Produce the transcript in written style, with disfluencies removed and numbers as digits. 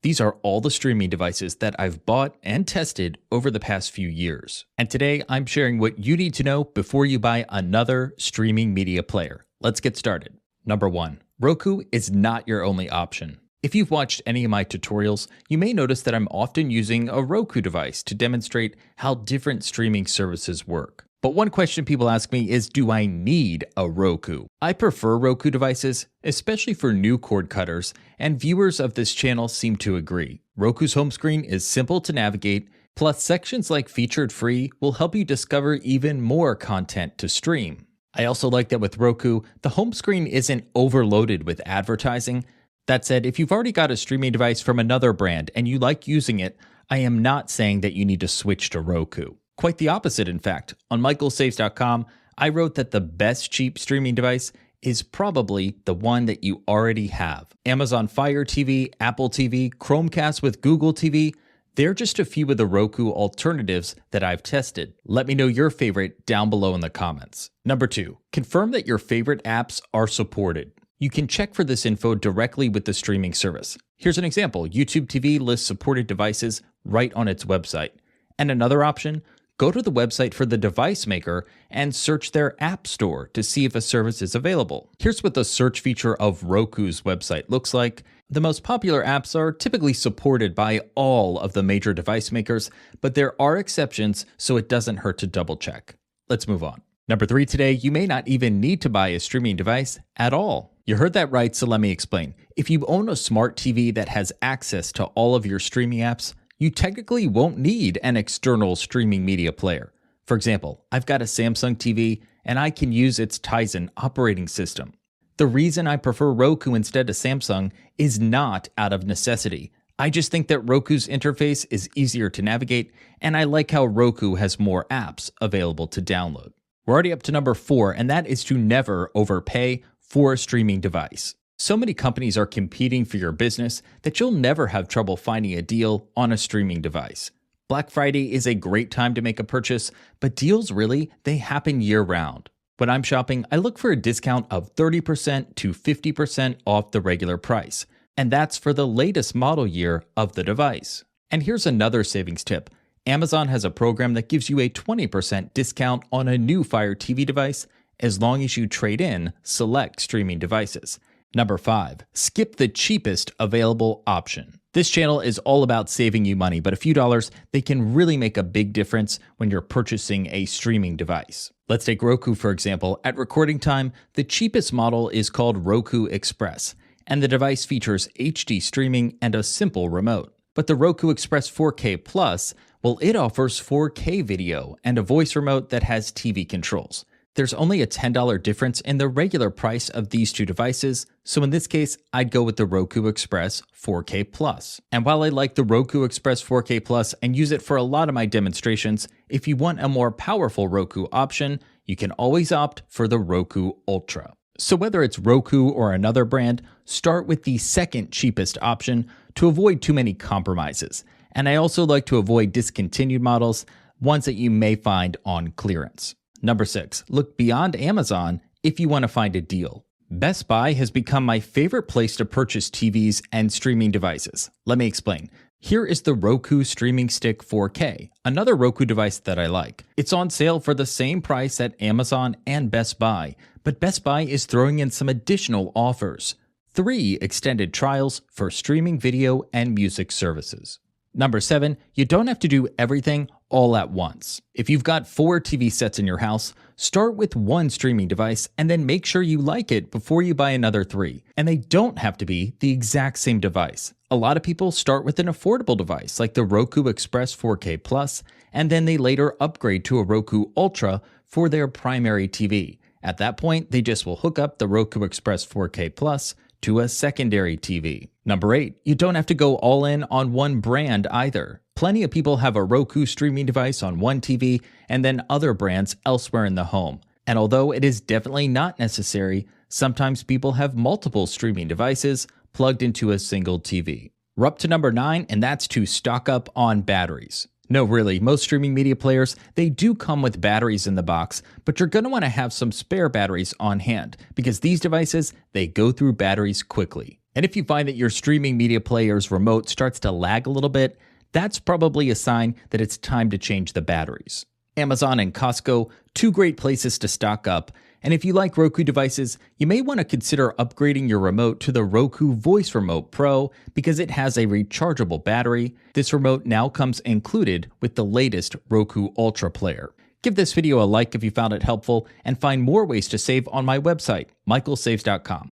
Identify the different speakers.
Speaker 1: These are all the streaming devices that I've bought and tested over the past few years. And today I'm sharing what you need to know before you buy another streaming media player. Let's get started. Number 1. Roku is not your only option. If you've watched any of my tutorials, you may notice that I'm often using a Roku device to demonstrate how different streaming services work. But one question people ask me is, do I need a Roku? I prefer Roku devices, especially for new cord cutters, and viewers of this channel seem to agree. Roku's home screen is simple to navigate, plus sections like Featured Free will help you discover even more content to stream. I also like that with Roku, the home screen isn't overloaded with advertising. That said, if you've already got a streaming device from another brand and you like using it, I am not saying that you need to switch to Roku. Quite the opposite, in fact. On michaelsaves.com, I wrote that the best cheap streaming device is probably the one that you already have. Amazon Fire TV, Apple TV, Chromecast with Google TV, they're just a few of the Roku alternatives that I've tested. Let me know your favorite down below in the comments. Number 2, confirm that your favorite apps are supported. You can check for this info directly with the streaming service. Here's an example. YouTube TV lists supported devices right on its website. And another option, go to the website for the device maker and search their app store to see if a service is available. Here's what the search feature of Roku's website looks like. The most popular apps are typically supported by all of the major device makers, but there are exceptions, so it doesn't hurt to double check. Let's move on. Number 3 today, you may not even need to buy a streaming device at all. You heard that right, so let me explain. If you own a smart TV that has access to all of your streaming apps, you technically won't need an external streaming media player. For example, I've got a Samsung TV and I can use its Tizen operating system. The reason I prefer Roku instead of Samsung is not out of necessity. I just think that Roku's interface is easier to navigate, and I like how Roku has more apps available to download. We're already up to number 4, and that is to never overpay for a streaming device. So many companies are competing for your business that you'll never have trouble finding a deal on a streaming device. Black Friday is a great time to make a purchase, but deals they happen year-round. When I'm shopping, I look for a discount of 30% to 50% off the regular price, and that's for the latest model year of the device. And here's another savings tip. Amazon has a program that gives you a 20% discount on a new Fire TV device as long as you trade in select streaming devices. Number 5, skip the cheapest available option. This channel is all about saving you money, but a few dollars, they can really make a big difference when you're purchasing a streaming device. Let's take Roku, for example. At recording time, the cheapest model is called Roku Express, and the device features HD streaming and a simple remote. But the Roku Express 4K Plus, well, it offers 4K video and a voice remote that has TV controls. There's only a $10 difference in the regular price of these two devices, so in this case, I'd go with the Roku Express 4K Plus. And while I like the Roku Express 4K Plus and use it for a lot of my demonstrations, if you want a more powerful Roku option, you can always opt for the Roku Ultra. So whether it's Roku or another brand, start with the second cheapest option to avoid too many compromises. And I also like to avoid discontinued models, ones that you may find on clearance. Number 6, look beyond Amazon if you want to find a deal. Best Buy has become my favorite place to purchase TVs and streaming devices. Let me explain. Here is the Roku Streaming Stick 4K, another Roku device that I like. It's on sale for the same price at Amazon and Best Buy, but Best Buy is throwing in some additional offers. 3 extended trials for streaming video and music services. Number 7, you don't have to do everything all at once. If you've got 4 TV sets in your house, start with one streaming device and then make sure you like it before you buy another 3. And they don't have to be the exact same device. A lot of people start with an affordable device like the Roku Express 4K Plus, and then they later upgrade to a Roku Ultra for their primary TV. At that point, they just will hook up the Roku Express 4K Plus to a secondary TV. Number 8, you don't have to go all in on one brand either. Plenty of people have a Roku streaming device on one TV and then other brands elsewhere in the home. And although it is definitely not necessary, sometimes people have multiple streaming devices plugged into a single TV. We're up to number 9, and that's to stock up on batteries. No, really, most streaming media players, they do come with batteries in the box, but you're going to want to have some spare batteries on hand because these devices, they go through batteries quickly. And if you find that your streaming media player's remote starts to lag a little bit, that's probably a sign that it's time to change the batteries. Amazon and Costco, two great places to stock up. And if you like Roku devices, you may want to consider upgrading your remote to the Roku Voice Remote Pro because it has a rechargeable battery. This remote now comes included with the latest Roku Ultra player. Give this video a like if you found it helpful, and find more ways to save on my website, michaelsaves.com.